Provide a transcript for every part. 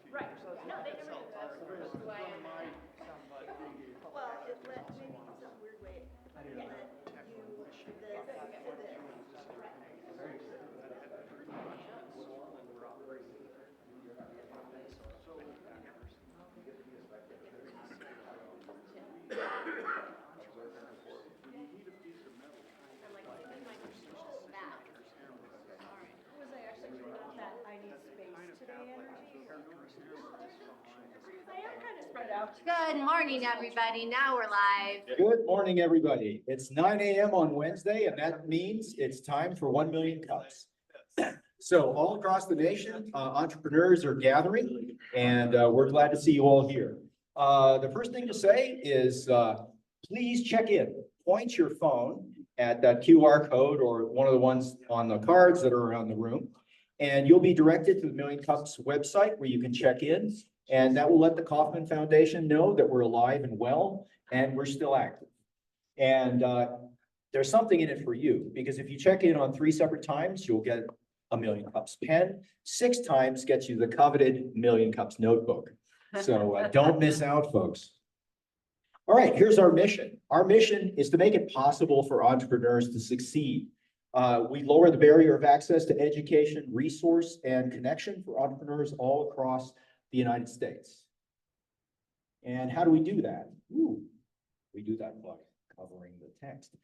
Right. No, they never did that. That's why Well, it let, maybe in some weird way, it let you this to this. Was I actually putting out that I need space today energy? I am kind of spread out. Good morning, everybody. Now we're live. Good morning, everybody. It's 9 a.m. on Wednesday, and that means it's time for 1 million cups. So all across the nation, entrepreneurs are gathering, and we're glad to see you all here. The first thing to say is please check in. Point your phone at that QR code or one of the ones on the cards that are around the room, and you'll be directed to the Million Cups website where you can check in. And that will let the Kauffman Foundation know that we're alive and well, and we're still active. And there's something in it for you, because if you check in on 3 separate times, you'll get a Million Cups pen. 6 times gets you the coveted Million Cups notebook. So don't miss out, folks. All right, here's our mission. Our mission is to make it possible for entrepreneurs to succeed. We lower the barrier of access to education, resource, and connection for entrepreneurs all across the United States. And how do we do that? We do that by covering the text.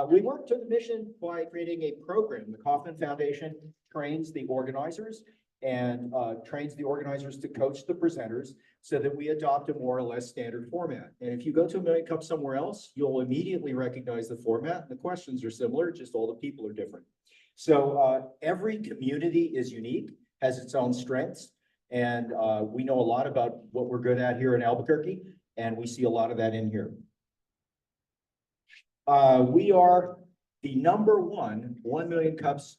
We work to the mission by creating a program. The Kauffman Foundation trains the organizers and trains the organizers to coach the presenters so that we adopt a more or less standard format. And if you go to a Million Cups somewhere else, you'll immediately recognize the format. The questions are similar, just all the people are different. So every community is unique, has its own strengths. And we know a lot about what we're good at here in Albuquerque, and we see a lot of that in here. We are the #1 1 million cups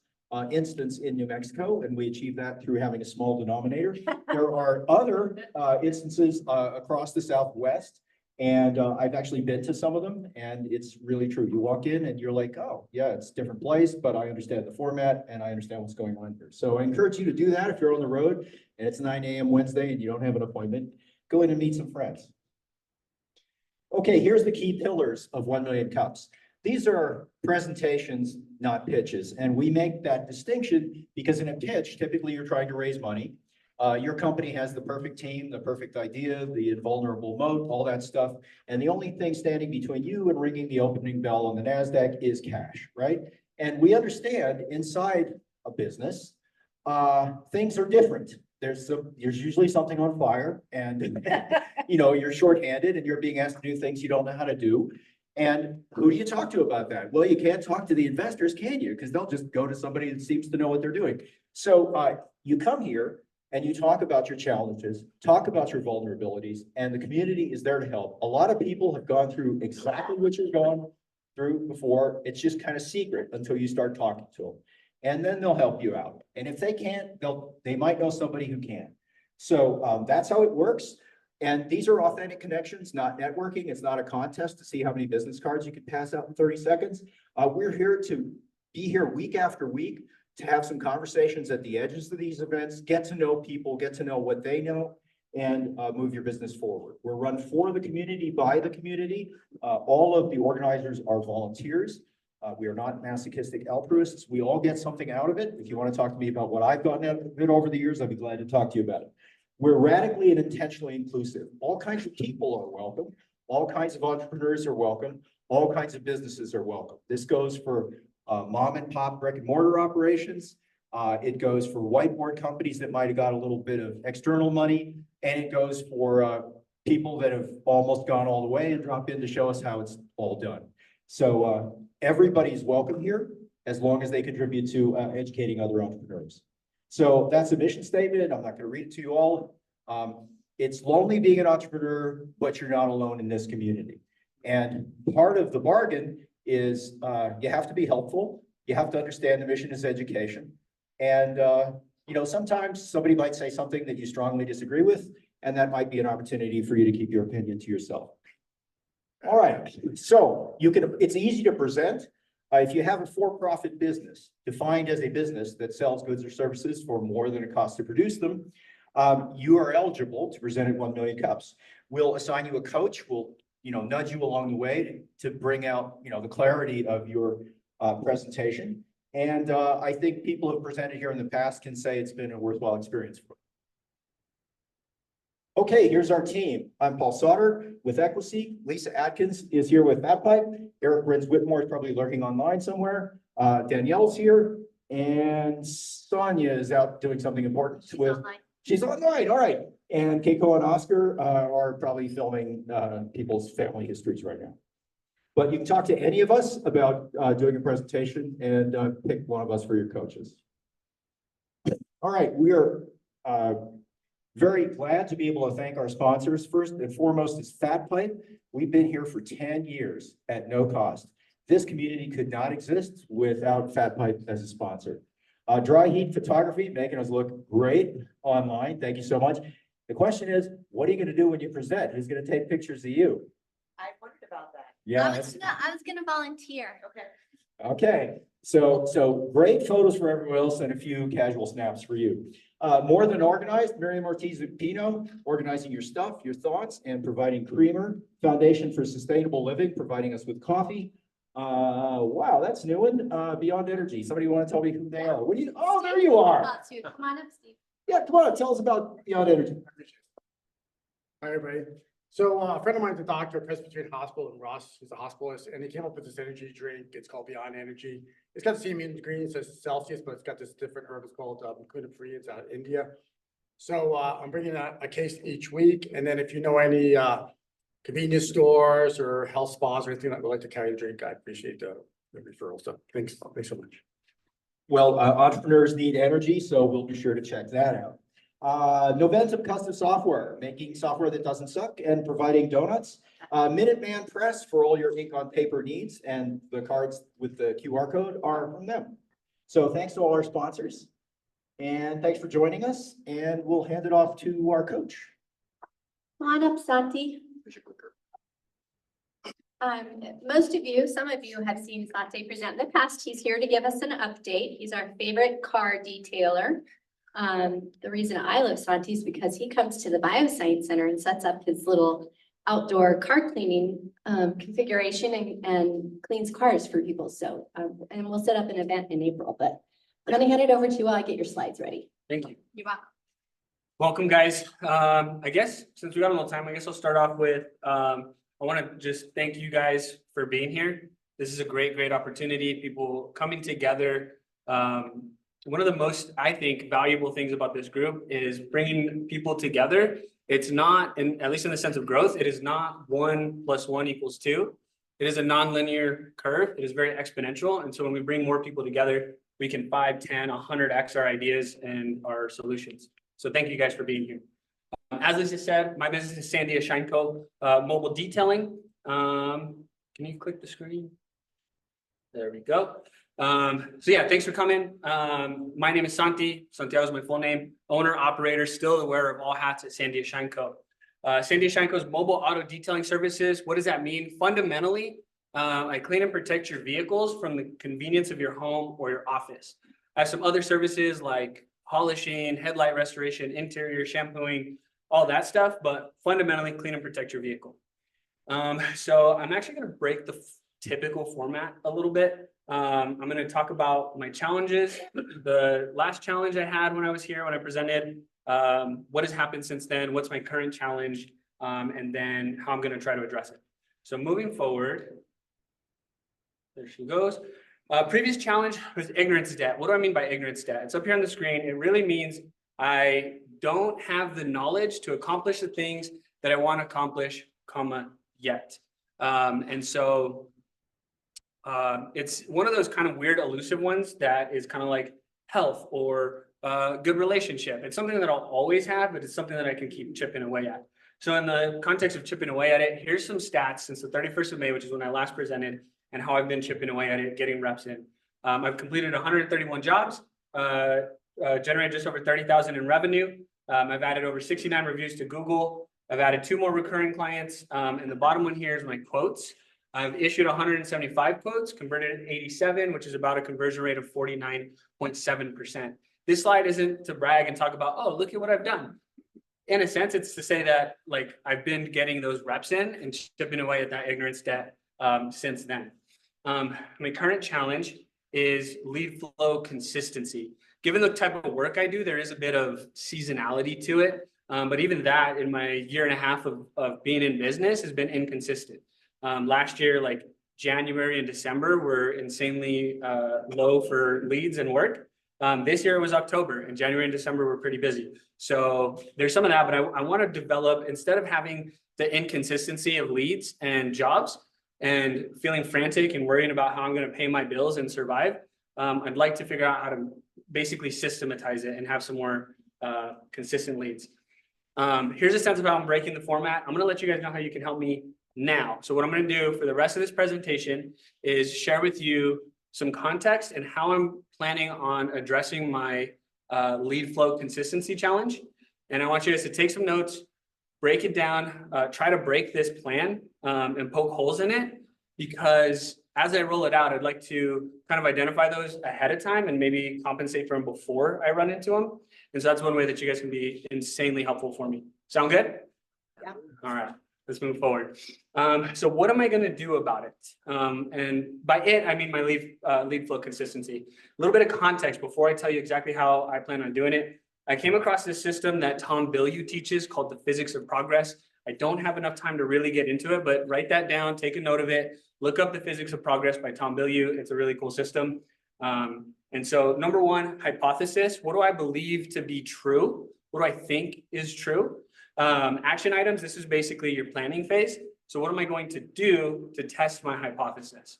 instance in New Mexico, and we achieve that through having a small denominator. There are other instances across the Southwest, and I've actually been to some of them, and it's really true. You walk in and you're like, oh, yeah, it's a different place, but I understand the format and I understand what's going on here. So I encourage you to do that if you're on the road and it's 9 a.m. Wednesday and you don't have an appointment. Go in and meet some friends. Okay, here's the key pillars of 1 million cups. These are presentations, not pitches. And we make that distinction because in a pitch, typically you're trying to raise money. Your company has the perfect team, the perfect idea, the invulnerable moat, all that stuff. And the only thing standing between you and ringing the opening bell on the NASDAQ is cash, right? And we understand inside a business, things are different. There's usually something on fire and you're shorthanded and you're being asked to do things you don't know how to do. And who do you talk to about that? Well, you can't talk to the investors, can you? Because they'll just go to somebody that seems to know what they're doing. So you come here and you talk about your challenges, talk about your vulnerabilities, and the community is there to help. A lot of people have gone through exactly what you've gone through before. It's just kind of secret until you start talking to them. And then they'll help you out. And if they can't, they might know somebody who can. So that's how it works. And these are authentic connections, not networking. It's not a contest to see how many business cards you can pass out in 30 seconds. We're here to be here week after week to have some conversations at the edges of these events, get to know people, get to know what they know, and move your business forward. We're run for the community, by the community. All of the organizers are volunteers. We are not masochistic altruists. We all get something out of it. If you want to talk to me about what I've gotten out of it over the years, I'd be glad to talk to you about it. We're radically and intentionally inclusive. All kinds of people are welcome. All kinds of entrepreneurs are welcome. All kinds of businesses are welcome. This goes for mom and pop brick and mortar operations. It goes for whiteboard companies that might have got a little bit of external money. And it goes for people that have almost gone all the way and drop in to show us how it's all done. So everybody's welcome here as long as they contribute to educating other entrepreneurs. So that's a mission statement. I'm not going to read it to you all. It's lonely being an entrepreneur, but you're not alone in this community. And part of the bargain is you have to be helpful. You have to understand the mission is education. And, sometimes somebody might say something that you strongly disagree with, and that might be an opportunity for you to keep your opinion to yourself. All right. So it's easy to present. If you have a for-profit business defined as a business that sells goods or services for more than it costs to produce them, you are eligible to present at 1 million cups. We'll assign you a coach. We'll, nudge you along the way to bring out, the clarity of your presentation. And I think people who have presented here in the past can say it's been a worthwhile experience for them. Okay, here's our team. I'm Paul Sauter with Equiseek. Lisa Atkins is here with FatPipe. Eric Renz-Whitmore is probably lurking online somewhere. Danielle's here. And Sonia is out doing something important. She's online, all right. And Keiko and Oscar are probably filming people's family histories right now. But you can talk to any of us about doing a presentation and pick one of us for your coaches. All right, we are very glad to be able to thank our sponsors. First and foremost is FatPipe. We've been here for 10 years at no cost. This community could not exist without FatPipe as a sponsor. Dry Heat Photography, making us look great online. Thank you so much. The question is, what are you going to do when you present? Who's going to take pictures of you? I wondered about that. Yeah. I was gonna volunteer. Okay. Okay. So great photos for everyone else and a few casual snaps for you. More Than Organized, Miriam Ortiz-Pino, organizing your stuff, your thoughts, and providing creamer. Foundation for Sustainable Living, providing us with coffee. Wow, that's new one. Beyond Energy. Somebody want to tell me who they are? What do you? Oh, there you are. Come on up, Steve. Yeah, come on. Tell us about Beyond Energy. Hi, everybody. So a friend of mine's a doctor at Presbyterian Hospital in Ross. He's a hospitalist, and he came up with this energy drink. It's called Beyond Energy. It's got the same ingredients as Celsius, but it's got this different herb. It's called gluten-free. It's out of India. So I'm bringing a case each week, and then if you know any convenience stores or health spas or anything that would like to carry the drink, I appreciate the referral. So thanks so much. Well, entrepreneurs need energy, so we'll be sure to check that out. Noventum Custom Software, making software that doesn't suck and providing donuts. Minuteman Press for all your ink on paper needs, and the cards with the QR code are from them. So thanks to all our sponsors, and thanks for joining us, and we'll hand it off to our coach. Come on up, Santi. Most of you, some of you have seen Santi present in the past. He's here to give us an update. He's our favorite car detailer. The reason I love Santi is because he comes to the Bioscience Center and sets up his little outdoor car cleaning configuration and cleans cars for people. So, and we'll set up an event in April, but I'm gonna hand it over to you while I get your slides ready. Thank you. You're welcome. Welcome, guys. I guess since we got a little time, I guess I'll start off with, I want to just thank you guys for being here. This is a great opportunity. People coming together. One of the most, I think, valuable things about this group is bringing people together. It's not, at least in the sense of growth, it is not 1 + 1 = 2. It is a non-linear curve. It is very exponential. And so when we bring more people together, we can 5, 10, 100x our ideas and our solutions. So thank you guys for being here. As Lisa said, my business is Santiago Mobile Detailing. Can you click the screen? There we go. So yeah, thanks for coming. My name is Santiago is my full name. Owner, operator, still the wearer of all hats at Santiago. Santiago's mobile auto detailing services. What does that mean? Fundamentally, I clean and protect your vehicles from the convenience of your home or your office. I have some other services like polishing, headlight restoration, interior shampooing, all that stuff, but fundamentally clean and protect your vehicle. So I'm actually going to break the typical format a little bit. I'm going to talk about my challenges, the last challenge I had when I was here, when I presented, what has happened since then, what's my current challenge, and then how I'm going to try to address it. So moving forward, there she goes. Previous challenge was ignorance debt. What do I mean by ignorance debt? It's up here on the screen. It really means I don't have the knowledge to accomplish the things that I want to accomplish, yet. And so it's one of those kind of weird elusive ones that is kind of like health or good relationship. It's something that I'll always have, but it's something that I can keep chipping away at. So in the context of chipping away at it, here's some stats since the 31st of May, which is when I last presented, and how I've been chipping away at it, getting reps in. I've completed 131 jobs, generated just over 30,000 in revenue. I've added over 69 reviews to Google. I've added 2 more recurring clients. And the bottom one here is my quotes. I've issued 175 quotes, converted 87, which is about a conversion rate of 49.7%. This slide isn't to brag and talk about, oh, look at what I've done. in a sense, it's to say that like I've been getting those reps in and chipping away at that ignorance debt since then. My current challenge is lead flow consistency. Given the type of work I do, there is a bit of seasonality to it. But even that in my year and a half of being in business has been inconsistent. Last year, like January and December were insanely low for leads and work. This year it was October, and January and December were pretty busy. So there's some of that, but I want to develop, instead of having the inconsistency of leads and jobs and feeling frantic and worrying about how I'm going to pay my bills and survive, I'd like to figure out how to basically systematize it and have some more consistent leads. Here's a sense of how I'm breaking the format. I'm going to let you guys know how you can help me now. So what I'm going to do for the rest of this presentation is share with you some context and how I'm planning on addressing my lead flow consistency challenge. And I want you guys to take some notes, break it down, try to break this plan and poke holes in it, because as I roll it out, I'd like to kind of identify those ahead of time and maybe compensate for them before I run into them. And so that's one way that you guys can be insanely helpful for me. Sound good? Yeah. All right, let's move forward. So what am I going to do about it? And by it, I mean my lead flow consistency. A little bit of context before I tell you exactly how I plan on doing it. I came across this system that Tom Bilyeu teaches called the physics of progress. I don't have enough time to really get into it, but write that down, take a note of it, look up the physics of progress by Tom Bilyeu. It's a really cool system. And so number one, hypothesis. What do I believe to be true? What do I think is true? Action items. This is basically your planning phase. So what am I going to do to test my hypothesis?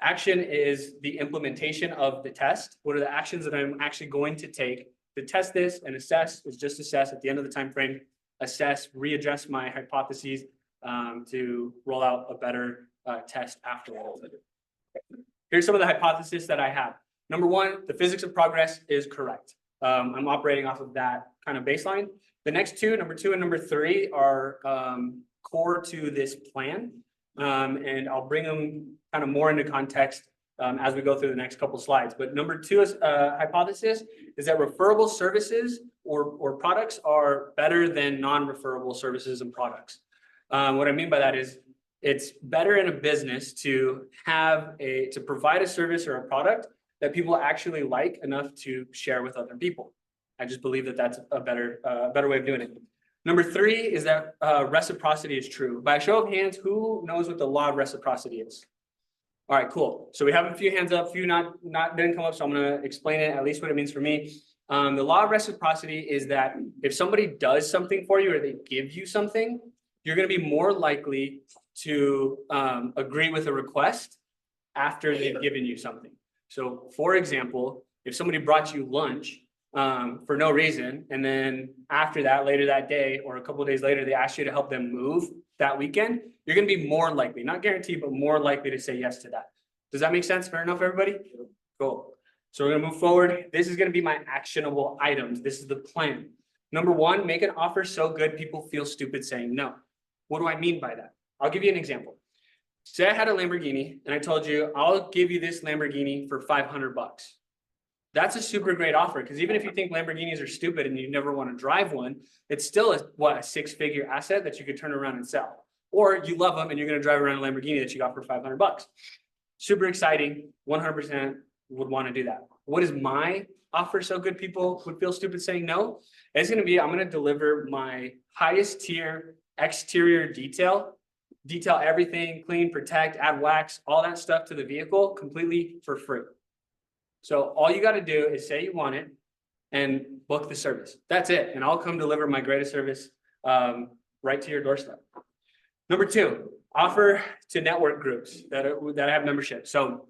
Action is the implementation of the test. What are the actions that I'm actually going to take to test this? And assess is just assess at the end of the time frame, assess, readjust my hypotheses to roll out a better test afterwards. Here's some of the hypotheses that I have. Number one, the physics of progress is correct. I'm operating off of that kind of baseline. The next two, number two and number three, are core to this plan. And I'll bring them kind of more into context as we go through the next couple slides. But number two is hypothesis is that referable services or products are better than non-referable services and products. What I mean by that is it's better in a business to provide a service or a product that people actually like enough to share with other people. I just believe that that's a better way of doing it. Number three is that reciprocity is true. By a show of hands, who knows what the law of reciprocity is? All right, cool. So we have a few hands up, few didn't come up, so I'm gonna explain it, at least what it means for me. The law of reciprocity is that if somebody does something for you or they give you something, you're gonna be more likely to agree with a request after they've given you something. So for example, if somebody brought you lunch for no reason, and then after that, later that day or a couple of days later, they asked you to help them move that weekend, you're gonna be more likely, not guaranteed, but more likely to say yes to that. Does that make sense? Fair enough, everybody? Cool. So we're gonna move forward. This is gonna be my actionable items. This is the plan. Number one, make an offer so good people feel stupid saying no. What do I mean by that? I'll give you an example. Say I had a Lamborghini and I told you, I'll give you this Lamborghini for 500 bucks. That's a super great offer, because even if you think Lamborghinis are stupid and you never want to drive one, it's still a six-figure asset that you could turn around and sell. Or you love them and you're going to drive around a Lamborghini that you got for 500 bucks. Super exciting. 100% would want to do that. What is my offer so good people would feel stupid saying no? It's going to be, I'm going to deliver my highest tier exterior detail everything, clean, protect, add wax, all that stuff to the vehicle completely for free. So all you got to do is say you want it and book the service. That's it. And I'll come deliver my greatest service right to your doorstep. Number two, offer to network groups that have membership. So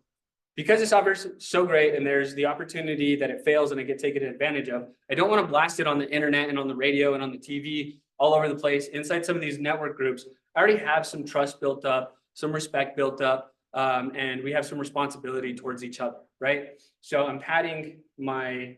because this offer is so great and there's the opportunity that it fails and it gets taken advantage of, I don't want to blast it on the internet and on the radio and on the TV all over the place. Inside some of these network groups, I already have some trust built up, some respect built up, and we have some responsibility towards each other, right? So I'm padding my,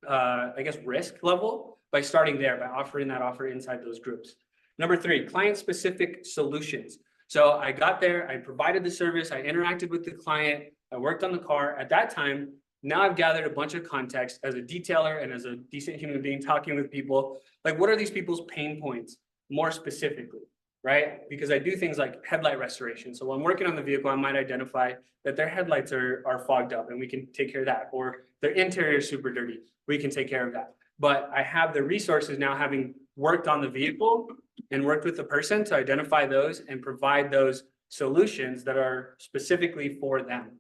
I guess, risk level by starting there, by offering that offer inside those groups. Number three, client-specific solutions. So I got there, I provided the service, I interacted with the client, I worked on the car. At that time, now I've gathered a bunch of context as a detailer and as a decent human being talking with people. Like, what are these people's pain points more specifically, right? Because I do things like headlight restoration. So when I'm working on the vehicle, I might identify that their headlights are fogged up and we can take care of that, or their interior is super dirty. We can take care of that. But I have the resources now, having worked on the vehicle and worked with the person, to identify those and provide those solutions that are specifically for them.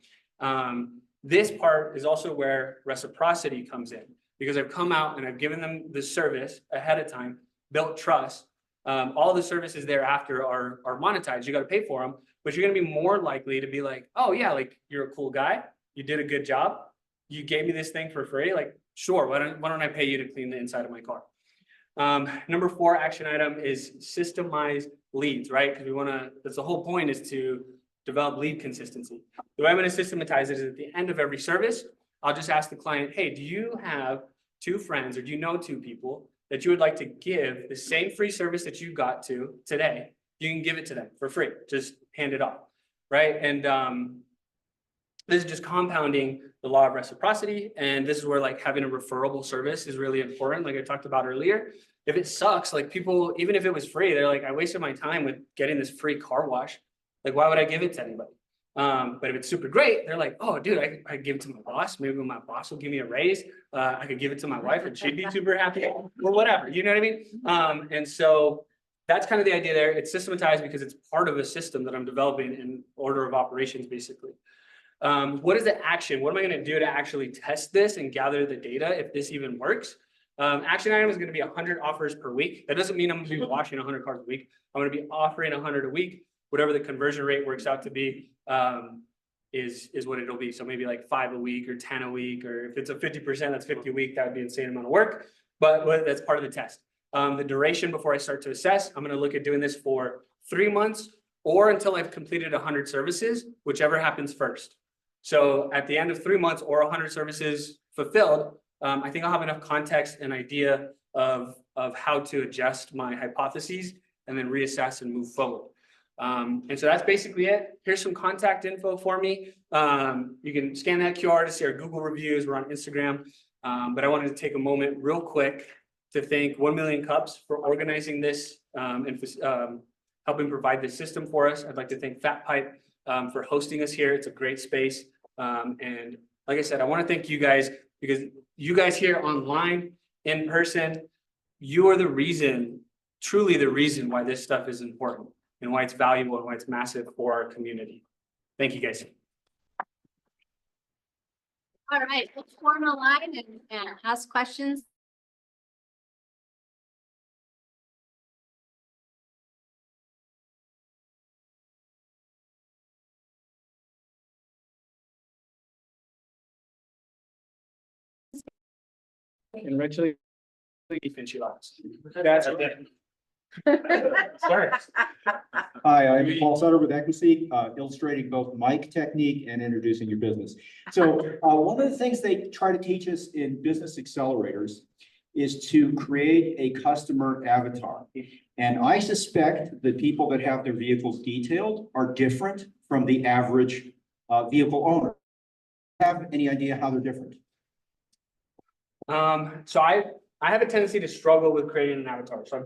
This part is also where reciprocity comes in, because I've come out and I've given them the service ahead of time, built trust. All the services thereafter are monetized. You got to pay for them, but you're going to be more likely to be like, oh yeah, like, you're a cool guy. You did a good job. You gave me this thing for free. Like, sure. Why don't I pay you to clean the inside of my car? Number 4 action item is systemize leads, right? Because we want to, that's the whole point, is to develop lead consistency. The way I'm going to systematize it is at the end of every service, I'll just ask the client, hey, do you have 2 friends, or do you know 2 people that you would like to give the same free service that you got to today? You can give it to them for free. Just hand it off, right? And this is just compounding the law of reciprocity. And this is where, like, having a referable service is really important. Like I talked about earlier, if it sucks, like, people, even if it was free, they're like, I wasted my time with getting this free car wash. Like, why would I give it to anybody? But if it's super great, they're like, oh, dude, I give it to my boss. Maybe my boss will give me a raise. I could give it to my wife and she'd be super happy, or whatever. You know what I mean? And so that's kind of the idea there. It's systematized because it's part of a system that I'm developing in order of operations, basically. What is the action? What am I going to do to actually test this and gather the data if this even works? Action item is going to be 100 offers per week. That doesn't mean I'm going to be washing 100 cars a week. I'm going to be offering 100 a week. Whatever the conversion rate works out to be, is what it'll be. So maybe like 5 a week or 10 a week, or if it's a 50%, that's 50 a week. That would be an insane amount of work, but that's part of the test. The duration before I start to assess, I'm going to look at doing this for 3 months or until I've completed 100 services, whichever happens first. So at the end of 3 months or 100 services fulfilled, I think I'll have enough context and idea of how to adjust my hypotheses and then reassess and move forward. And so that's basically it. Here's some contact info for me. You can scan that QR to see our Google reviews. We're on Instagram. But I wanted to take a moment real quick to thank 1 Million Cups for organizing this and helping provide this system for us. I'd like to thank Fat Pipe for hosting us here. It's a great space. And like I said, I want to thank you guys, because you guys here online, in person, you are the reason, truly the reason why this stuff is important and why it's valuable and why it's massive for our community. Thank you, guys. All right, let's form a line and ask questions. And Rachel, enchiladas. That's okay. Sorry. Hi, I'm Paul Sutter with Equisy, illustrating both mic technique and introducing your business. So one of the things they try to teach us in business accelerators is to create a customer avatar. And I suspect the people that have their vehicles detailed are different from the average vehicle owner. Have any idea how they're different? So I have a tendency to struggle with creating an avatar. So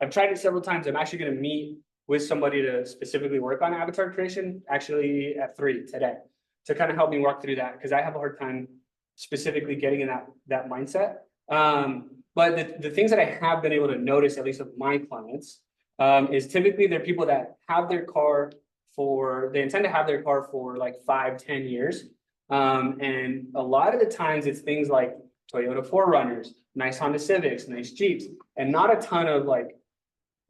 I've tried it several times. I'm actually going to meet with somebody to specifically work on avatar creation, actually at 3 today, to kind of help me walk through that, because I have a hard time specifically getting in that mindset. But the things that I have been able to notice, at least with my clients, is typically they're people that have their car they intend to have their car for like 5-10 years. And a lot of the times it's things like Toyota 4Runners, nice Honda Civics, nice Jeeps, and not a ton of like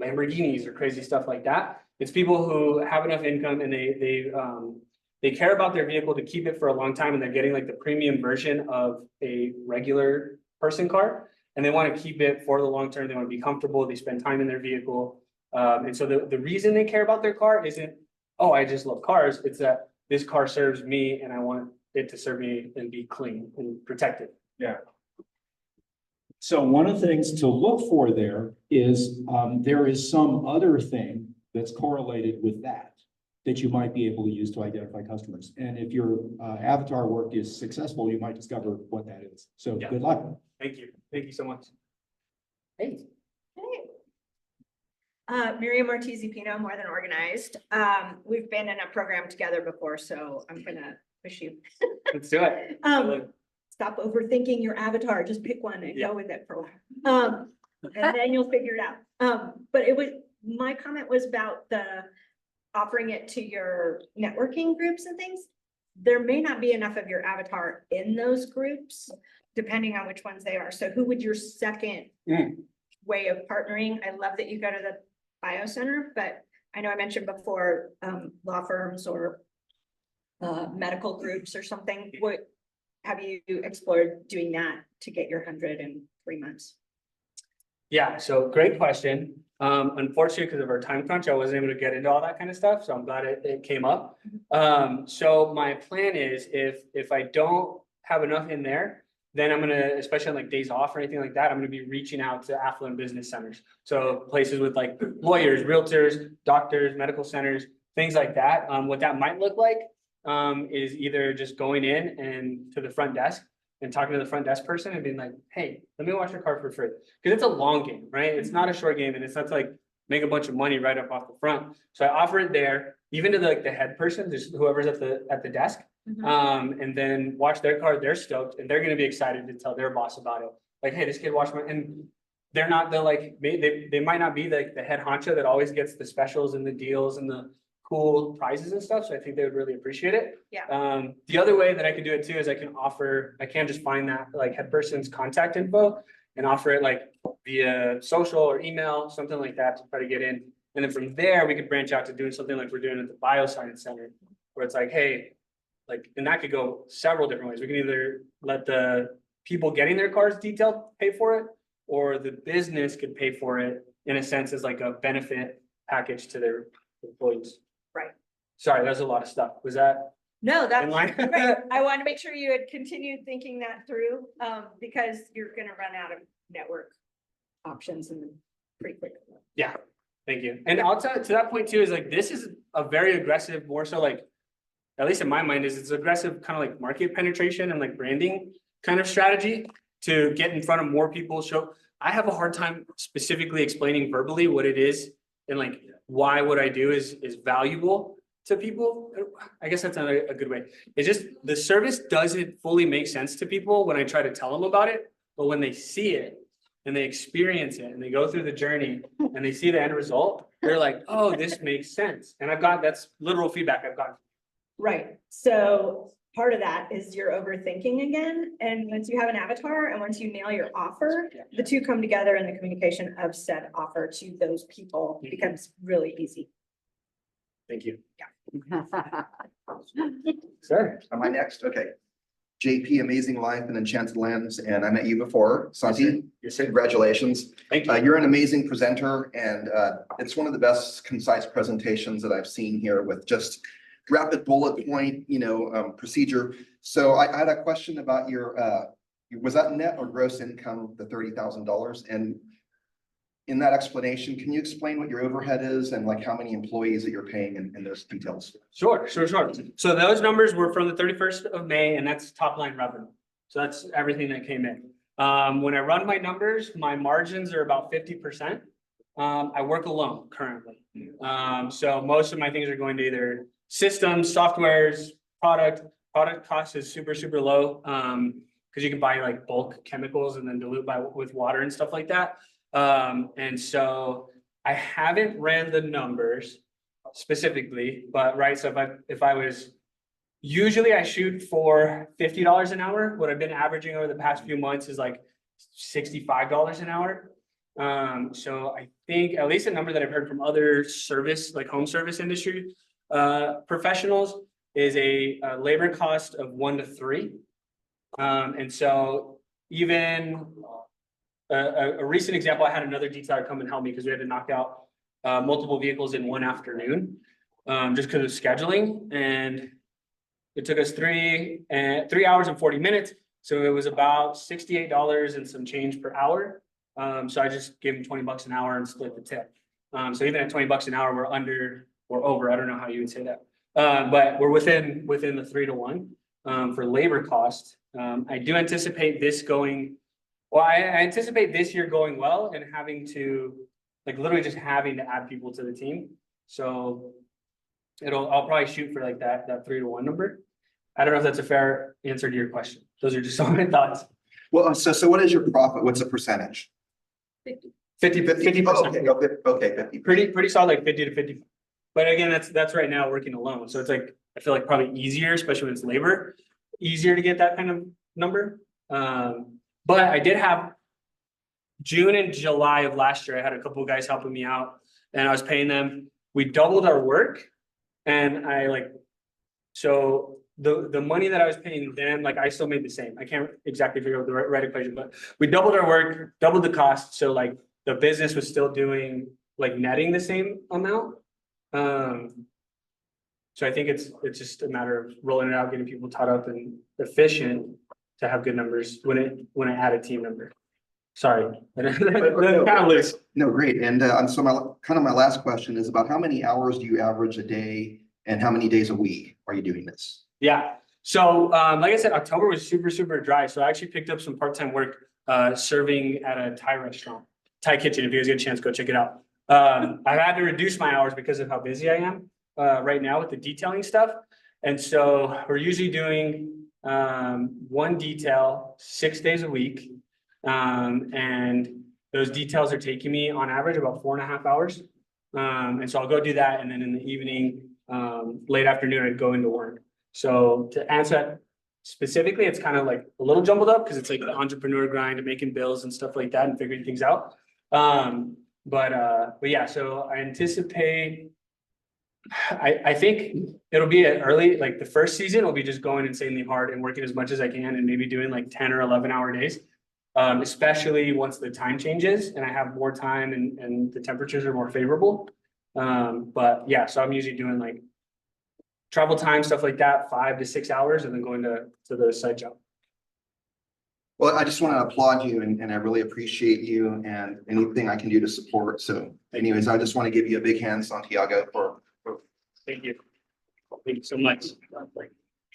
Lamborghinis or crazy stuff like that. It's people who have enough income and they care about their vehicle to keep it for a long time, and they're getting like the premium version of a regular person car, and they want to keep it for the long term. They want to be comfortable. They spend time in their vehicle. And so the reason they care about their car isn't, oh, I just love cars. It's that this car serves me and I want it to serve me and be clean and protected. Yeah. So one of the things to look for there is some other thing that's correlated with that. that you might be able to use to identify customers. And if your avatar work is successful, you might discover what that is. So Yeah. good luck. Thank you. Thank you so much. Hey. Miriam Ortiz-Pino, More Than Organized. We've been in a program together before, so I'm gonna push you. Let's do it. Stop overthinking your avatar, just pick one and Yeah. go with it for a while. And then you'll figure it out. But it was, my comment was about offering it to your networking groups and things. There may not be enough of your avatar in those groups, depending on which ones they are. So who would your second way of partnering? I love that you go to the bio center, but I know I mentioned before, law firms or medical groups or something. What have you explored doing that to get your 100 in 3 months? Yeah, so great question. Unfortunately, because of our time crunch, I wasn't able to get into all that kind of stuff, so I'm glad it came up. So my plan is if I don't have enough in there, then I'm gonna, especially on like days off or anything like that, I'm gonna be reaching out to affluent business centers. So places with like lawyers, realtors, doctors, medical centers, things like that. What that might look like is either just going in and to the front desk and talking to the front desk person and being like, hey, let me wash your car for free. Because it's a long game, right? It's not a short game, and it's not to like make a bunch of money right up off the front. So I offer it there, even to the head person, just whoever's at the desk. And then watch their car, they're stoked, and they're gonna be excited to tell their boss about it. Like, hey, this kid washed my, and they're like, they might not be like the head honcho that always gets the specials and the deals and the cool prizes and stuff. So I think they would really appreciate it. Yeah. The other way that I could do it too is I can just find that like head person's contact info and offer it like via social or email, something like that to try to get in. And then from there, we could branch out to doing something like we're doing at the Bioscience Center, where it's like, hey, like, and that could go several different ways. We can either let the people getting their cars detailed pay for it, or the business could pay for it in a sense as like a benefit package to their employees. Right. Sorry, that was a lot of stuff. Was that No, in that's line? great. I want to make sure you had continued thinking that through, because you're gonna run out of network options and pretty quickly. Yeah, thank you. And also to that point too, is like, this is a very aggressive, more so like, at least in my mind, is it's aggressive kind of like market penetration and like branding kind of strategy to get in front of more people. So I have a hard time specifically explaining verbally what it is and like why what I do is valuable to people. I guess that's not a good way. It's just the service doesn't fully make sense to people when I try to tell them about it, but when they see it and they experience it and they go through the journey and they see the end result, they're like, oh, this makes sense. And that's literal feedback I've gotten. Right, so part of that is you're overthinking again, and once you have an avatar and once you nail your offer, the two come together and the communication of said offer to those people becomes really easy. Thank you. Sir. Am I next? Okay. JP, Amazing Life and Enchanted Lands, and I met you before. Santi, Yes, sir. congratulations. Thank you. You're an amazing presenter, and it's one of the best concise presentations that I've seen here with just rapid bullet point, procedure. So I had a question about was that net or gross income, the $30,000? And in that explanation, can you explain what your overhead is and like how many employees that you're paying in those details? Sure. So those numbers were from the 31st of May, and that's top line revenue. So that's everything that came in. When I run my numbers, my margins are about 50%. I work alone currently. So most of my things are going to either systems, softwares, product cost is super low. Because you can buy like bulk chemicals and then dilute with water and stuff like that. And so I haven't ran the numbers specifically, but right. So if I was, usually I shoot for $50 an hour. What I've been averaging over the past few months is like $65 an hour. So I think at least a number that I've heard from other service, like home service industry professionals, is a labor cost of 1 to 3. And so even a recent example, I had another detailer come and help me because we had to knock out multiple vehicles in one afternoon, just because of scheduling, and it took us 3 hours and 40 minutes. So it was about $68 and some change per hour. So I just gave him $20 an hour and split the tip. So even at $20 an hour, we're under or over, I don't know how you would say that. But we're within the 3-to-1, for labor cost. I do anticipate this going, well, I anticipate this year going well and having to, like, literally just having to add people to the team. So I'll probably shoot for like that 3-to-1 number. I don't know if that's a fair answer to your question. Those are just some of my thoughts. Well, so what is your profit? What's the percentage? 50%. Okay, 50. Pretty solid, like 50 to 50. But again, that's right now working alone. So it's like, I feel like probably easier, especially when it's labor, easier to get that kind of number. But I did have June and July of last year, I had a couple of guys helping me out and I was paying them. We doubled our work and so the money that I was paying them, like I still made the same. I can't exactly figure out the right equation, but we doubled our work, doubled the cost. So like the business was still doing, like netting the same amount. So I think it's just a matter of rolling it out, getting people taught up and efficient to have good numbers when I add a team member. Sorry. Kind of loose. No, great. And so my last question is about how many hours do you average a day and how many days a week are you doing this? Yeah. So like I said, October was super dry. So I actually picked up some part-time work serving at a Thai restaurant, Thai kitchen. If you guys get a chance, go check it out. I've had to reduce my hours because of how busy I am right now with the detailing stuff. And so we're usually doing one detail 6 days a week. And those details are taking me on average about 4.5 hours. And so I'll go do that. And then in the evening, late afternoon, I'd go into work. So to answer that specifically, it's kind of like a little jumbled up because it's like the entrepreneur grind and making bills and stuff like that and figuring things out. But yeah, so I anticipate, I think it'll be early, like the first season will be just going insanely hard and working as much as I can and maybe doing like 10 or 11-hour days. Especially once the time changes and I have more time and the temperatures are more favorable. But yeah, so I'm usually doing like travel time, stuff like that, 5 to 6 hours and then going to the site job. Well, I just want to applaud you and I really appreciate you and anything I can do to support. So anyways, I just want to give you a big hand, Santiago, for. Thank you. Thank you so much.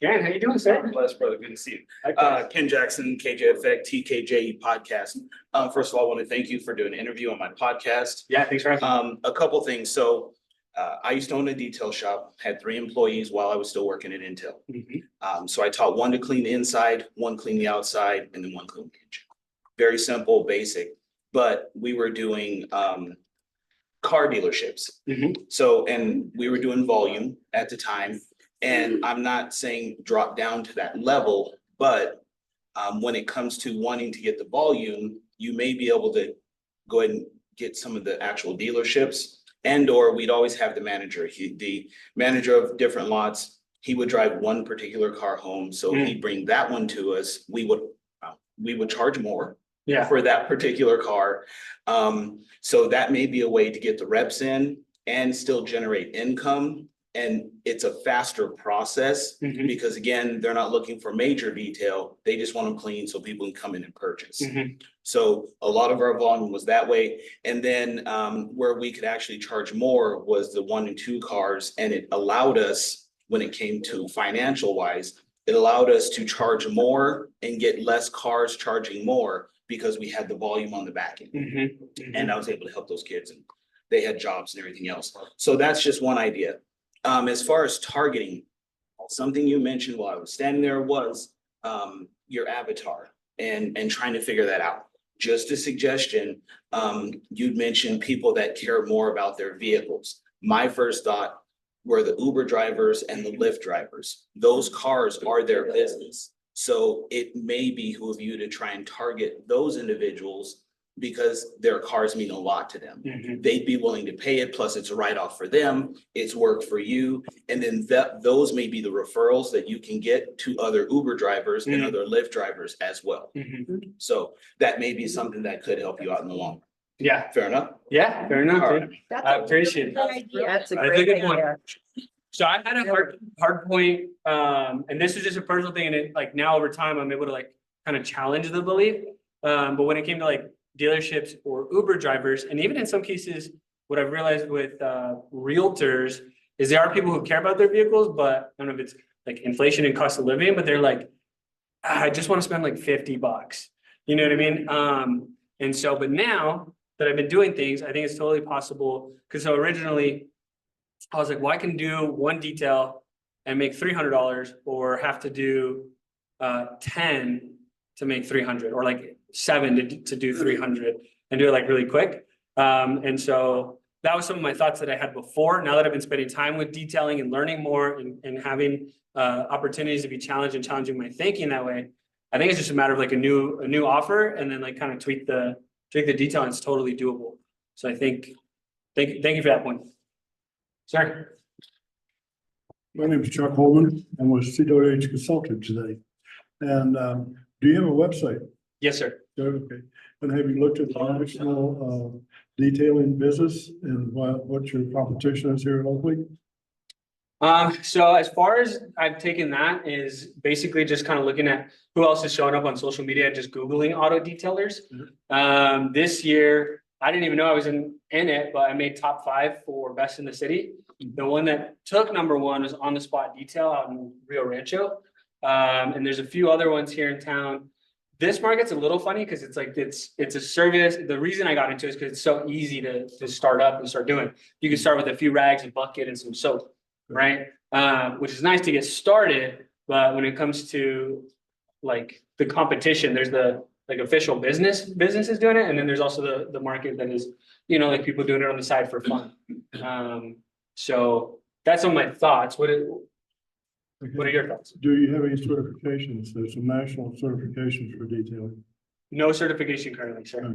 Ken, how you doing, sir? Bless, brother. Good to see you. Ken Jackson, KJ Effect, TKJ podcast. First of all, I want to thank you for doing an interview on my podcast. Yeah, thanks for having me. A couple things. So I used to own a detail shop, had 3 employees while I was still working at Intel. So I taught 1 to clean the inside, 1 clean the outside, and then 1 clean the kitchen. Very simple, basic, but we were doing car dealerships. So, and we were doing volume at the time. And I'm not saying drop down to that level, but when it comes to wanting to get the volume, you may be able to go ahead and get some of the actual dealerships or we'd always have the manager, the manager of different lots. He would drive 1 particular car home. So he'd bring that one to us. We would charge more for that particular car. So that may be a way to get the reps in and still generate income. And it's a faster process because again, they're not looking for major detail. They just want them clean so people can come in and purchase. So a lot of our volume was that way. And then where we could actually charge more was the 1 and 2 cars. And it allowed us, when it came to financial wise, it allowed us to charge more and get less cars charging more because we had the volume on the back end. And I was able to help those kids and they had jobs and everything else. So that's just one idea. As far as targeting, something you mentioned while I was standing there was your avatar and trying to figure that out. Just a suggestion, you'd mentioned people that care more about their vehicles. My first thought were the Uber drivers and the Lyft drivers. Those cars are their business. So it may behoove you to try and target those individuals because their cars mean a lot to them. They'd be willing to pay it, plus it's a write-off for them, it's work for you. And then those may be the referrals that you can get to other Uber drivers and other Lyft drivers as well. So that may be something that could help you out in the long run. Yeah. Fair enough? Yeah, fair enough. All Dude. right. That's I a appreciate it. good idea. That's a That's a great good one. idea. So I had a hard point, and this is just a personal thing, and it like now over time, I'm able to like kind of challenge the belief. But when it came to like dealerships or Uber drivers, and even in some cases, what I've realized with realtors is there are people who care about their vehicles, but I don't know if it's like inflation and cost of living, but they're like, I just want to spend like $50. You know what I mean? And so, but now that I've been doing things, I think it's totally possible. Cause so originally I was like, well, I can do one detail and make $300 or have to do 10 to make 300 or like 7 to do 300 and do it like really quick. And so that was some of my thoughts that I had before. Now that I've been spending time with detailing and learning more and having opportunities to be challenged and challenging my thinking that way, I think it's just a matter of like a new offer and then like kind of tweak the detail and it's totally doable. So I think, thank you for that point. Sir. My name is Chuck Holman. I'm with CWH Consulting today. And do you have a website? Yes, sir. Okay. And have you looked at the national detailing business and what your competition is here locally? So as far as I've taken that is basically just kind of looking at who else is showing up on social media, just Googling auto detailers. This year, I didn't even know I was in it, but I made top 5 for best in the city. The one that took number 1 was On the Spot Detail out in Rio Rancho. And there's a few other ones here in town. This market's a little funny because it's like it's a service. The reason I got into it is because it's so easy to start up and start doing. You can start with a few rags, a bucket, and some soap, right? Which is nice to get started, but when it comes to like the competition, there's the like official businesses doing it, and then there's also the market that is, you know, like people doing it on the side for fun. So that's some of my thoughts. What are your thoughts? Do you have any certifications? There's some national certifications for detailing. No certification currently, sir.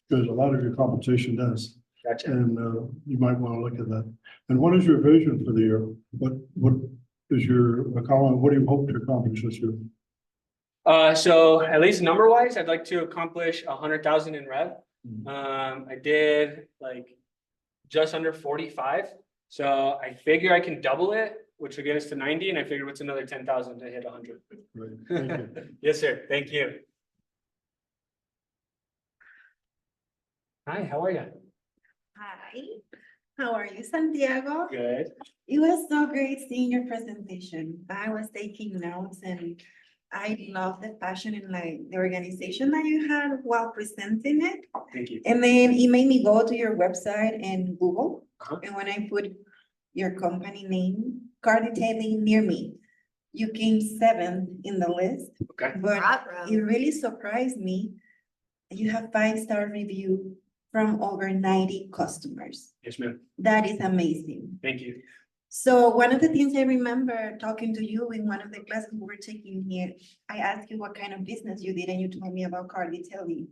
Because a lot of your competition does. Gotcha. And you might want to look at that. And what is your vision for the year? What is your what do you hope to accomplish this year? So at least number wise, I'd like to accomplish 100,000 in rev. I did like just under 45. So I figure I can double it, which will get us to 90. And I figure what's another 10,000 to hit 100. Right. Thank you. Yes, sir. Thank you. Hi, how are you? Hi, how are you, Santiago? Good. It was so great seeing your presentation. I was taking notes and I love the passion and like the organization that you had while presenting it. Thank you. And then it made me go to your website and Google. Uh-huh. And when I put your company name, car detailing near me, you came 7th in the list. Okay. But it really surprised me. You have 5-star review from over 90 customers. Yes, ma'am. That is amazing. Thank you. So one of the things I remember talking to you in one of the classes we were taking here, I asked you what kind of business you did and you told me about car detailing.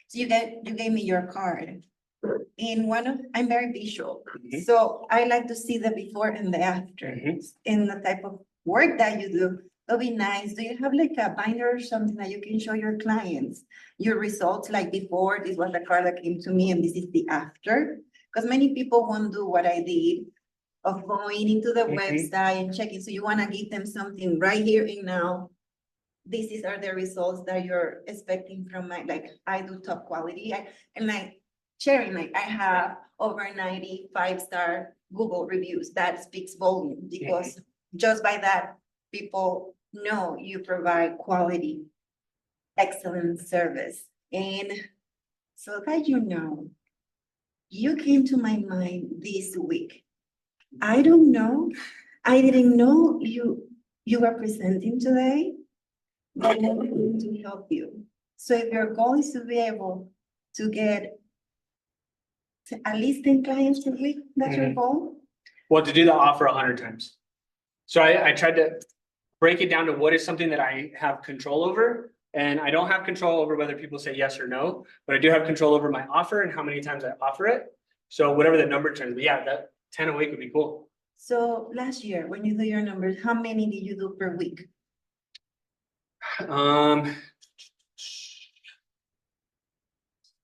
So you gave me your card. I'm very visual. Mhm. So I like to see the before and the after in the type of work that you do. It'll be nice. Do you have like a binder or something that you can show your clients, your results, like before, this was the car that came to me and this is the after? Because many people won't do what I did of going into the website and checking. So you want to give them something right here and now. These are the results that you're expecting from my, like, I do top quality. Sharing, like I have over 90 5-star Google reviews. That speaks volume because just by that, people know you provide quality, excellent service. And so that you came to my mind this week. I don't know. I didn't know you were presenting today, but I'm going to help you. So if your goal is to be able to get to at least 10 clients a week, that's your goal? Well, to do the offer 100 times. So I tried to break it down to what is something that I have control over. And I don't have control over whether people say yes or no, but I do have control over my offer and how many times I offer it. So whatever the number turns, but yeah, that 10 a week would be cool. So last year, when you do your numbers, how many did you do per week?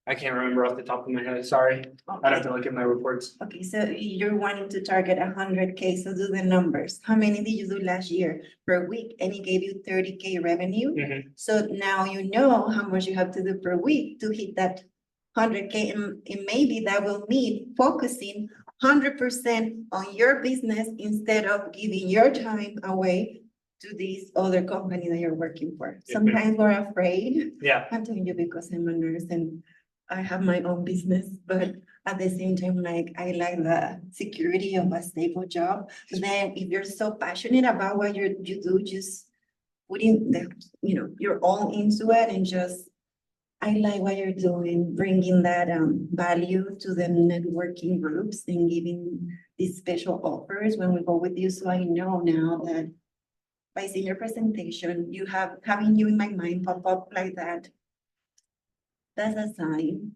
I can't remember off the top of my head, sorry. I'd have to look at my reports. Okay, so you're wanting to target 100K, so do the numbers. How many did you do last year per week? And it gave you 30K revenue. So now you know how much you have to do per week to hit that 100K. And maybe that will mean focusing 100% on your business instead of giving your time away to this other company that you're working for. Yes, ma'am. Sometimes we're afraid. Yeah, I'm telling you because I'm a nurse and I have my own business, but at the same time, like, I like the security of a stable job. Then if you're so passionate about what you do, just put in the, you're all into it and just, I like what you're doing, bringing that value to the networking groups and giving these special offers when we go with you. So I know now that by seeing your presentation, having you in my mind pop up like that. That's a sign.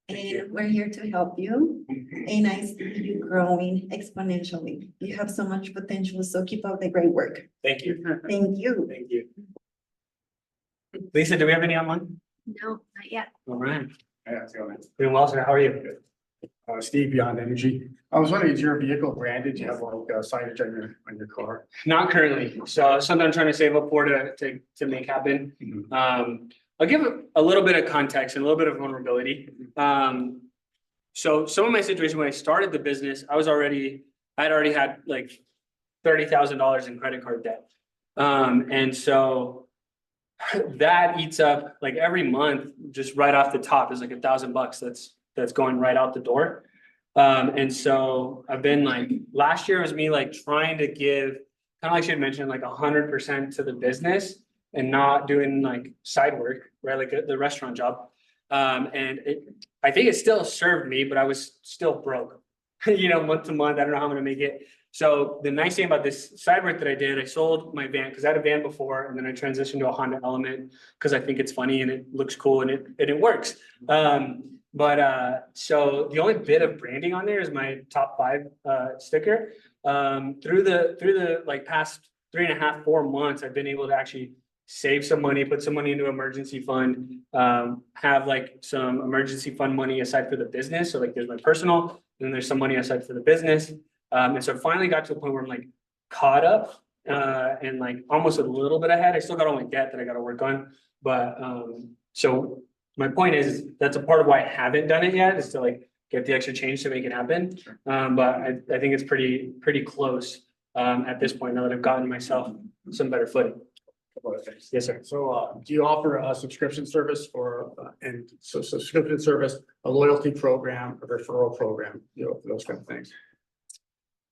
And we're here to help you. And I see you growing exponentially. You have so much potential, so keep up the great work. thank you. Thank you. Thank you. Lisa, do we have any online? No, not yet. All right. Yeah, it's going. Doing well, sir. How are you? Steve, Beyond Energy. I was wondering, is your vehicle branded? Do you have like signage on your car? Not currently. So something I'm trying to save up for to make happen. I'll give a little bit of context and a little bit of vulnerability. So some of my situation when I started the business, I'd already had like $30,000 in credit card debt. And so that eats up like every month, just right off the top is like $1,000 that's going right out the door. And so I've been like, last year was me like trying to give, kind of like she had mentioned, like 100% to the business and not doing like side work, right? Like the restaurant job. And I think it still served me, but I was still broke, month to month. I don't know how I'm gonna make it. So the nice thing about this side work that I did, I sold my van because I had a van before, and then I transitioned to a Honda Element because I think it's funny and it looks cool and it works. So the only bit of branding on there is my top 5 sticker. Through the like past 3.5, 4 months, I've been able to actually save some money, put some money into emergency fund, have like some emergency fund money aside for the business. So like there's my personal, and then there's some money aside for the business. And so I finally got to a point where I'm like caught up and like almost a little bit ahead. I still got all my debt that I got to work on. But so my point is that's a part of why I haven't done it yet, is to like get the extra change to make it happen. But I think it's pretty close at this point now that I've gotten myself some better footing. Yes, sir. So do you offer a subscription service subscription service, a loyalty program, a referral program, those kind of things?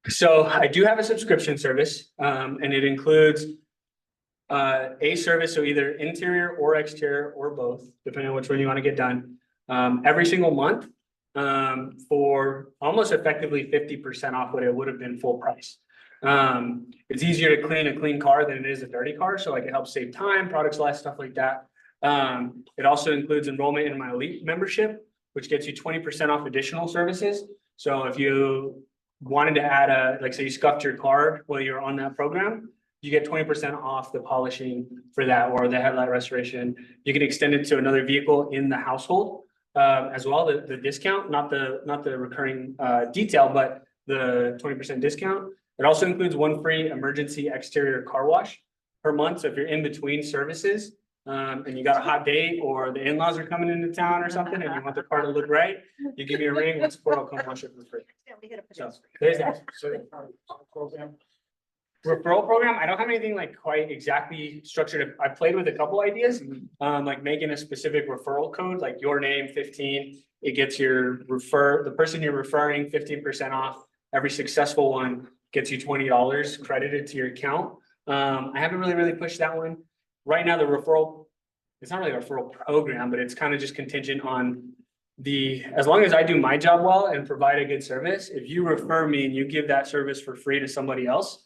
So I do have a subscription service, and it includes a service, so either interior or exterior or both, depending on which one you want to get done, every single month, for almost effectively 50% off what it would have been full price. It's easier to clean a clean car than it is a dirty car, so like it helps save time, products less, stuff like that. It also includes enrollment in my elite membership, which gets you 20% off additional services. So if you wanted to add like say you scuffed your car while you're on that program, you get 20% off the polishing for that, or the headlight restoration. You can extend it to another vehicle in the household as well. The discount, not the recurring detail, but the 20% discount. It also includes 1 free emergency exterior car wash per month. So if you're in between services and you got a hot date, or the in-laws are coming into town or something, and you want the car to look right, you give me a ring, once a quarter, I'll come wash it for free. So there's that. Referral program, I don't have anything like quite exactly structured. I played with a couple ideas, like making a specific referral code, like your name 15, it gets the person you're referring 15% off. Every successful one gets you $20 credited to your account. I haven't really pushed that one. Right now, the referral, it's not really a referral program, but it's kind of just contingent on as long as I do my job well and provide a good service. If you refer me and you give that service for free to somebody else,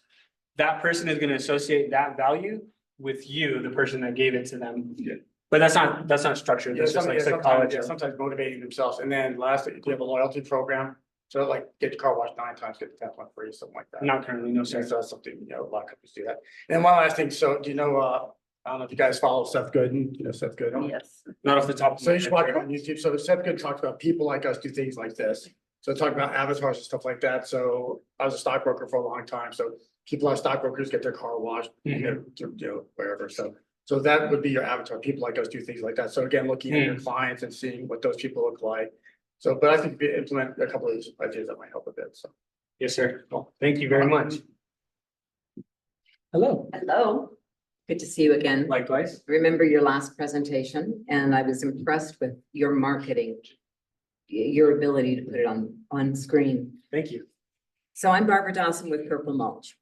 that person is going to associate that value with you, the person that gave it to them. Yeah. But that's not structured. That's just like psychology. Sometimes motivating themselves. And then lastly, do you have a loyalty program? So like get your car washed 9 times, get the 10th one free, something like that. Not currently, no, sir. So that's something, a lot of companies do that. And one last thing, so do you know, I don't know if you guys follow Seth Godin, Seth Godin? Yes. Not off the top of So my you should head. watch it on YouTube. So Seth Godin talks about people like us do things like this. So talk about avatars and stuff like that. So I was a stockbroker for a long time. So people as stockbrokers get their car washed, wherever. So that would be your avatar. People like us do things like that. So again, looking at your clients and seeing what those people look like. So, but I think if you implement a couple of these ideas, that might help a bit, so. Yes, sir. Well, thank you very much. Hello. Hello, good to see you again. Likewise. Remember your last presentation and I was impressed with your marketing, your ability to put it on screen. Thank you. So I'm Barbara Dawson with Purple Mulch.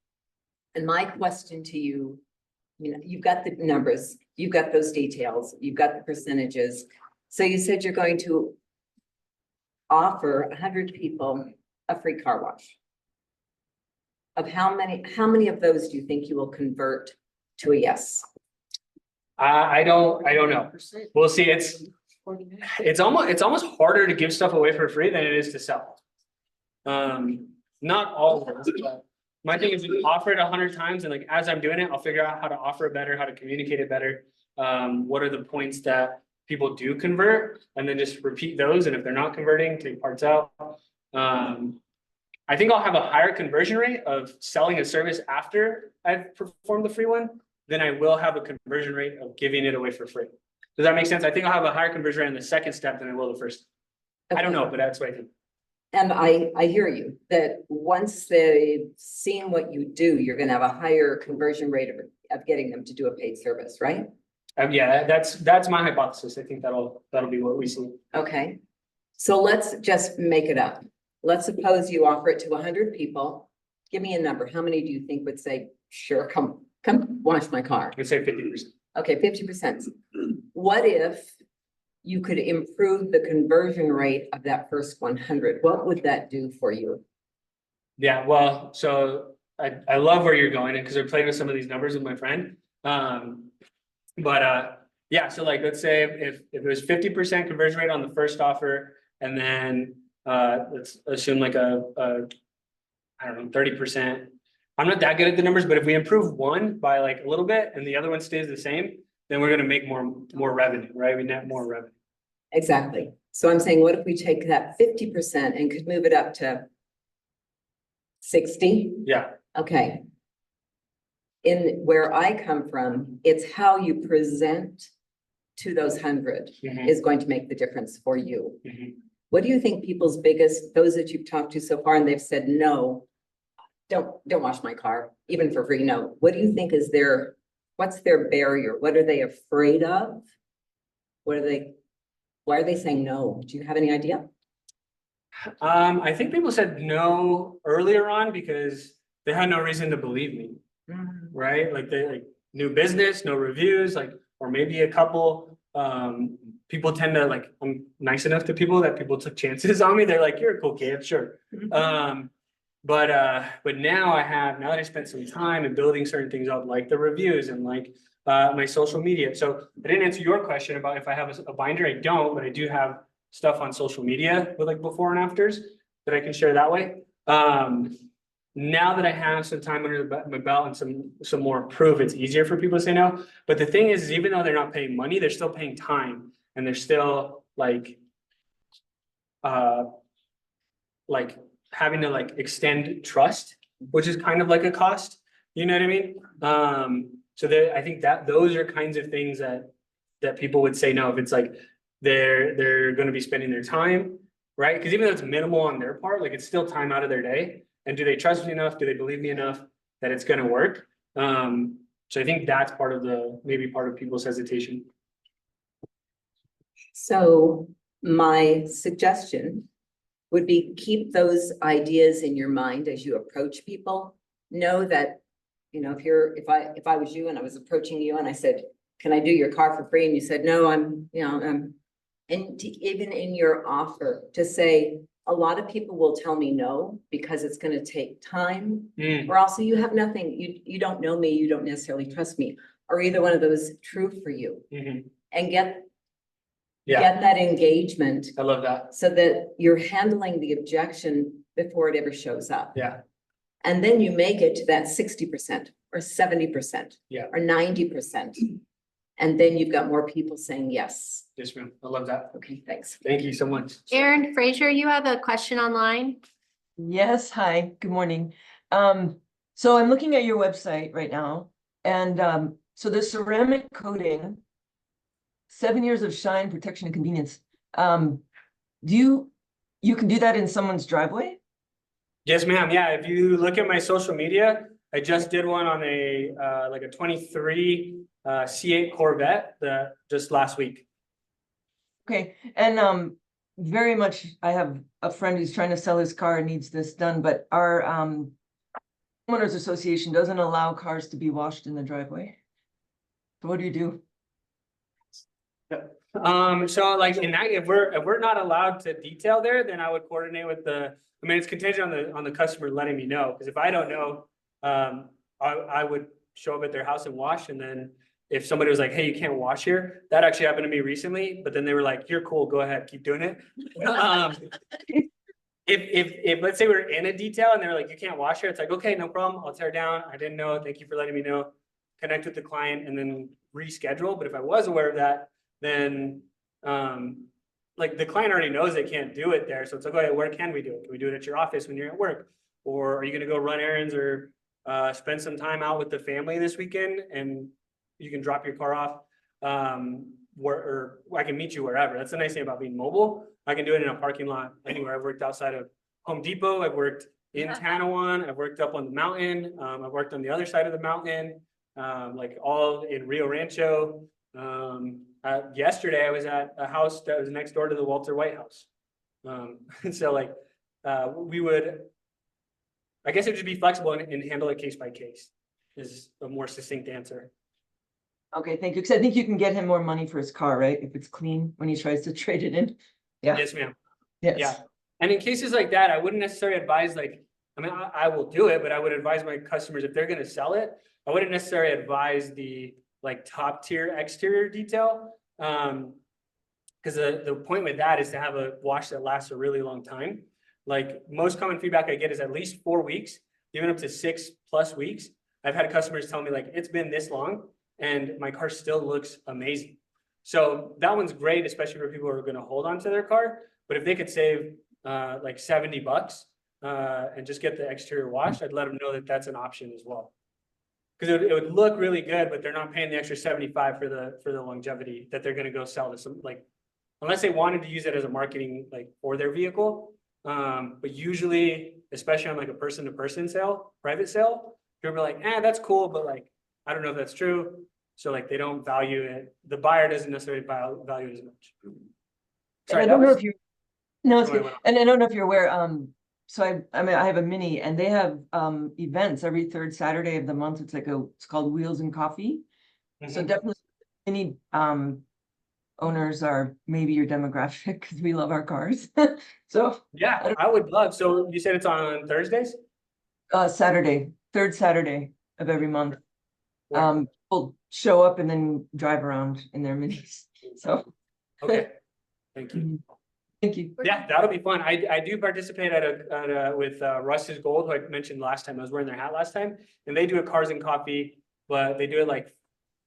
And my question to you, you've got the numbers, you've got those details, you've got the percentages. So you said you're going to offer 100 people a free car wash. Of how many of those do you think you will convert to a yes? I don't know. We'll see. It's almost harder to give stuff away for free than it is to sell. Not all of them, but my thing is we offer it 100 times and like, as I'm doing it, I'll figure out how to offer it better, how to communicate it better. What are the points that people do convert and then just repeat those. And if they're not converting, take parts out. I think I'll have a higher conversion rate of selling a service after I've performed the free one than I will have a conversion rate of giving it away for free. Does that make sense? I think I'll have a higher conversion rate in the second step than I will the first. I don't know, but that's what I think. And I hear you, that once they've seen what you do, you're gonna have a higher conversion rate of getting them to do a paid service, right? Yeah, that's my hypothesis. I think that'll be what we see. Okay, so let's just make it up. Let's suppose you offer it to 100 people. Give me a number. How many do you think would say, sure, come wash my car? I'd say 50%. Okay, 50%. What if you could improve the conversion rate of that first 100? What would that do for you? Yeah, well, so I love where you're going because I played with some of these numbers with my friend. Yeah, so like, let's say if it was 50% conversion rate on the first offer, and then let's assume like I don't know, 30%. I'm not that good at the numbers, but if we improve one by like a little bit and the other one stays the same, then we're gonna make more revenue, right? We net more revenue. Exactly. So I'm saying, what if we take that 50% and could move it up to 60? Yeah. Okay. In where I come from, it's how you present to those 100 Mhm. is going to make the difference for you. Mhm. What do you think people's biggest, those that you've talked to so far and they've said, no, don't wash my car, even for free, no. What do you think is what's their barrier? What are they afraid of? Why are they saying no? Do you have any idea? I think people said no earlier on because they had no reason to believe me, right? Like they like new business, no reviews, like, or maybe a couple. People tend to like, I'm nice enough to people that people took chances on me. They're like, you're a cool kid, sure. But now that I spent some time in building certain things up, like the reviews and like my social media. So I didn't answer your question about if I have a binder. I don't, but I do have stuff on social media with like before and afters that I can share that way. Now that I have some time under my belt and some more proof, it's easier for people to say no. But the thing is even though they're not paying money, they're still paying time, and they're still like having to like extend trust, which is kind of like a cost. You know what I mean? So I think that those are kinds of things that people would say no if it's like they're going to be spending their time, right? Because even though it's minimal on their part, like it's still time out of their day. And do they trust me enough? Do they believe me enough that it's going to work? So I think that's maybe part of people's hesitation. So my suggestion would be keep those ideas in your mind as you approach people. Know that, if I was you and I was approaching you and I said, can I do your car for free? And you said, no, and even in your offer to say, a lot of people will tell me no, because it's going to take time, or also you have nothing, you don't know me, you don't necessarily trust me, or either one of those true for you, and get that engagement. I love that. So that you're handling the objection before it ever shows up. Yeah. And then you make it to that 60% or 70% or 90%. And then you've got more people saying yes. Yes, ma'am. I love that. Okay, thanks. Thank you so much. Erin Fraser, you have a question online? Yes, hi, good morning. So I'm looking at your website right now, and so the ceramic coating, 7 years of shine, protection, and convenience. Do you can do that in someone's driveway? Yes, ma'am. Yeah, if you look at my social media, I just did one on a like a 23 C8 Corvette just last week. Okay, and very much, I have a friend who's trying to sell his car and needs this done, but our homeowners association doesn't allow cars to be washed in the driveway. So what do you do? So like in that, if we're not allowed to detail there, then I would coordinate with I mean, it's contingent on the customer letting me know, because if I don't know, I would show up at their house and wash, and then if somebody was like, hey, you can't wash here, that actually happened to me recently, but then they were like, you're cool, go ahead, keep doing it. If let's say we're in a detail and they're like, you can't wash here, it's like, okay, no problem, I'll tear down, I didn't know, thank you for letting me know, connect with the client and then reschedule. But if I was aware of that, then like the client already knows they can't do it there, so it's like, okay, where can we do it? Can we do it at your office when you're at work? Or are you gonna go run errands or spend some time out with the family this weekend and you can drop your car off or I can meet you wherever. That's the nice thing about being mobile. I can do it in a parking lot anywhere. I've worked outside of Home Depot. I've worked in Tanawan. I've worked up on the mountain. I've worked on the other side of the mountain, like all in Rio Rancho. Yesterday I was at a house that was next door to the Walter White House. So like we would, I guess it would just be flexible and handle it case by case is a more succinct answer. Okay, thank you, because I think you can get him more money for his car, right? If it's clean when he tries to trade it in. Yeah. Yes, ma'am. Yes. Yeah. And in cases like that, I wouldn't necessarily advise like, I mean, I will do it, but I would advise my customers if they're going to sell it, I wouldn't necessarily advise the like top tier exterior detail. Because the point with that is to have a wash that lasts a really long time. Like most common feedback I get is at least 4 weeks, even up to 6+ weeks. I've had customers tell me like, it's been this long and my car still looks amazing. So that one's great, especially for people who are going to hold on to their car. But if they could save like $70 and just get the exterior washed, I'd let them know that that's an option as well. Because it would look really good, but they're not paying the extra 75 for the longevity that they're going to go sell to some, like, unless they wanted to use it as a marketing like for their vehicle. But usually, especially on like a person-to-person sale, private sale, people are like, that's cool, but like, I don't know if that's true. So like they don't value it. The buyer doesn't necessarily value it as much. Sorry, I don't know if you. No, it's good. And I don't know if you're aware. So I mean, I have a Mini, and they have events every third Saturday of the month. It's like it's called Wheels and Coffee. So definitely, Mini owners are maybe your demographic because we love our cars. So yeah, I would love. So you said it's on Thursdays? Saturday, third Saturday of every month. Right. People show up and then drive around in their Minis. So okay, thank you. Thank you. Yeah, that'll be fun. I do participate with Russ's Gold, who I mentioned last time. I was wearing their hat last time, and they do a Cars and Coffee, but they do it like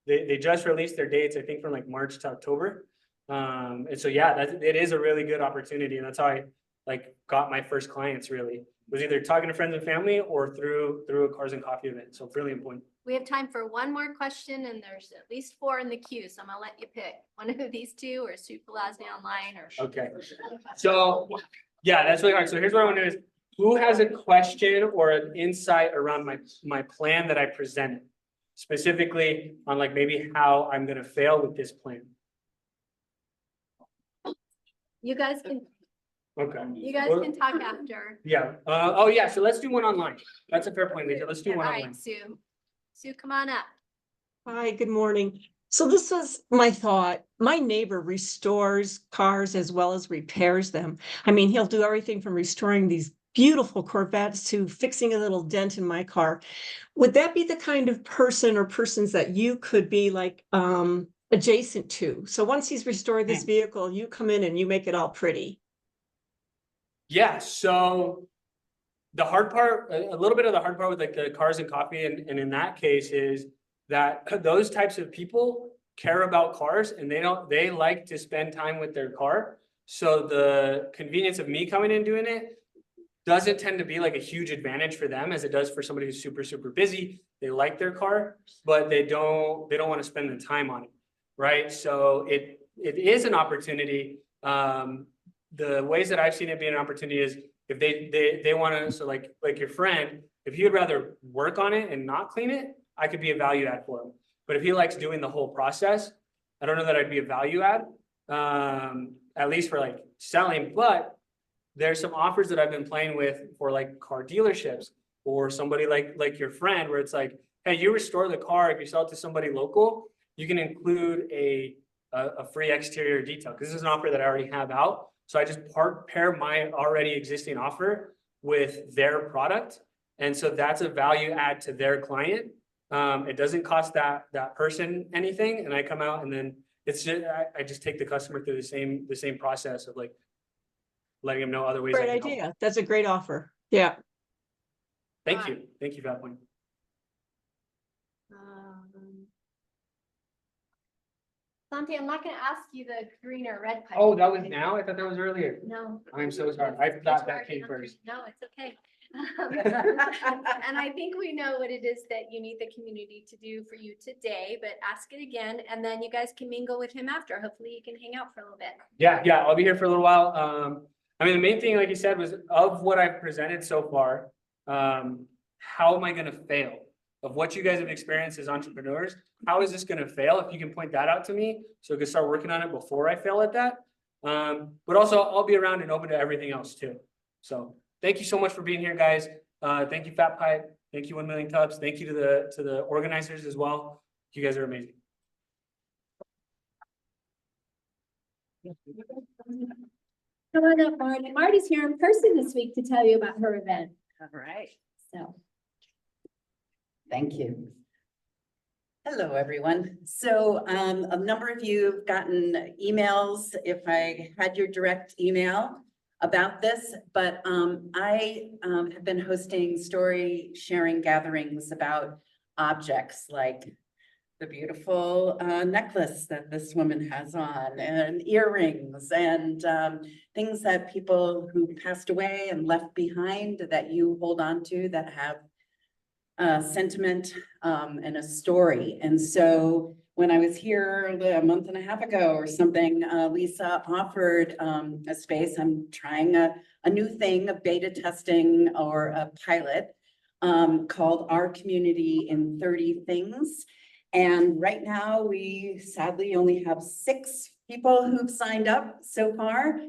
they just released their dates, I think from like March to October. And so yeah, it is a really good opportunity, and that's how I like got my first clients. Really was either talking to friends and family or through a Cars and Coffee event. So really important. We have time for one more question, and there's at least 4 in the queue, so I'm gonna let you pick one of these two, or Sue Palazzi online, or. Okay. So yeah, that's really hard. So here's what I want to do is, who has a question or an insight around my plan that I presented, specifically on like maybe how I'm gonna fail with this plan? You guys can, Okay. you guys Well, can talk after. yeah. Oh yeah. So let's do one online. That's a fair point, Lisa. Let's do All one right, online. Sue. Sue, come on up. Hi, good morning. So this was my thought. My neighbor restores cars as well as repairs them. I mean, he'll do everything from restoring these beautiful Corvettes to fixing a little dent in my car. Would that be the kind of person or persons that you could be like adjacent to? So once he's restored this vehicle, you come in and you make it all pretty. Yeah. So the hard part, a little bit of the hard part with like the Cars and Coffee, and in that case is that those types of people care about cars and they like to spend time with their car. So the convenience of me coming in doing it doesn't tend to be like a huge advantage for them as it does for somebody who's super, super busy. They like their car, but they don't want to spend the time on it. Right. So it is an opportunity. the ways that I've seen it be an opportunity is if they wanna, so like your friend, if you'd rather work on it and not clean it, I could be a value add for him. But if he likes doing the whole process, I don't know that I'd be a value add, at least for like selling, but there's some offers that I've been playing with for like car dealerships or somebody like your friend, where it's like, hey, you restore the car, if you sell it to somebody local, you can include a free exterior detail, because this is an offer that I already have out. So I just pair my already existing offer with their product. And so that's a value add to their client. It doesn't cost that person anything. And I come out and then it's just, I just take the customer through the same process of like letting them know other ways. I Great can help. idea. That's a great offer. Yeah. Thank you. Thank you for that point. Santi, I'm not gonna ask you the green or red pipe. Oh, that was now? I thought that was earlier. No. I'm so sorry. I thought that came first. No, it's okay. And I think we know what it is that you need the community to do for you today, but ask it again, and then you guys can mingle with him after. Hopefully you can hang out for a little bit. Yeah, I'll be here for a little while. I mean, the main thing, like you said, was of what I've presented so far, how am I gonna fail? Of what you guys have experienced as entrepreneurs, how is this gonna fail? If you can point that out to me, so I can start working on it before I fail at that. But also I'll be around and open to everything else too. So thank you so much for being here, guys. Thank you, Fat Pipe. Thank you, 1 Million Tubs. Thank you to the organizers as well. You guys are amazing. Come on up, Marty. Marty's here in person this week to tell you about her event. All right, So. thank you. Hello, everyone. So a number of you have gotten emails, if I had your direct email about this, but I have been hosting story sharing gatherings about objects like the beautiful necklace that this woman has on, and earrings, and things that people who passed away and left behind that you hold on to that have sentiment and a story. And so when I was here a month and a half ago or something, Lisa offered a space. I'm trying a new thing, a beta testing or a pilot called Our Community in 30 Things. And right now we sadly only have 6 people who've signed up so far.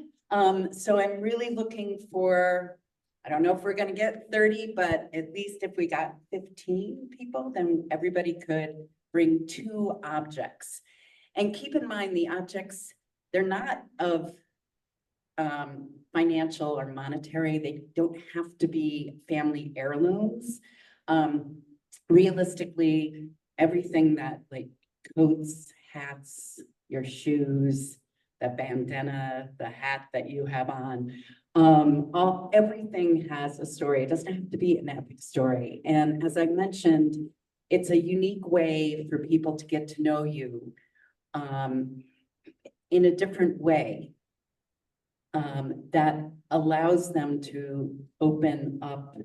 So I'm really looking for, I don't know if we're gonna get 30, but at least if we got 15 people, then everybody could bring 2 objects. And keep in mind, the objects, they're not of financial or monetary. They don't have to be family heirlooms. Realistically, everything that like coats, hats, your shoes, the bandana, the hat that you have on, everything has a story. It doesn't have to be an epic story. And as I mentioned, it's a unique way for people to get to know you in a different way that allows them to open up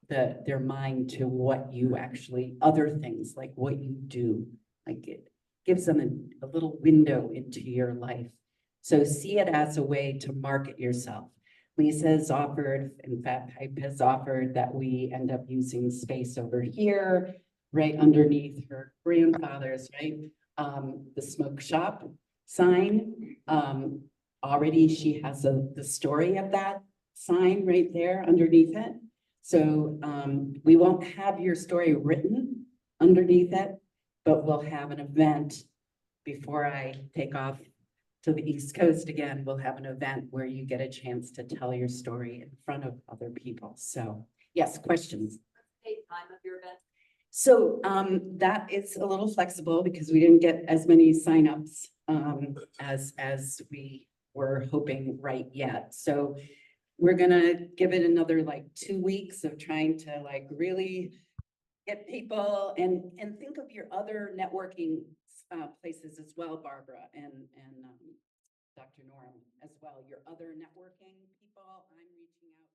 their mind to what you actually, other things like what you do. Like it gives them a little window into your life. So see it as a way to market yourself. Lisa has offered, and Fat Pipe has offered, that we end up using space over here, right underneath her grandfather's, right? The smoke shop sign. Already she has the story of that sign right there underneath it. So we won't have your story written underneath it, but we'll have an event before I take off to the East Coast again. We'll have an event where you get a chance to tell your story in front of other people. So yes, questions? Time of your event? So that is a little flexible because we didn't get as many signups as we were hoping right yet. So we're gonna give it another like 2 weeks of trying to like really get people and think of your other networking places as well, Barbara and Dr. Norm as well. Your other networking people, I'm reaching out.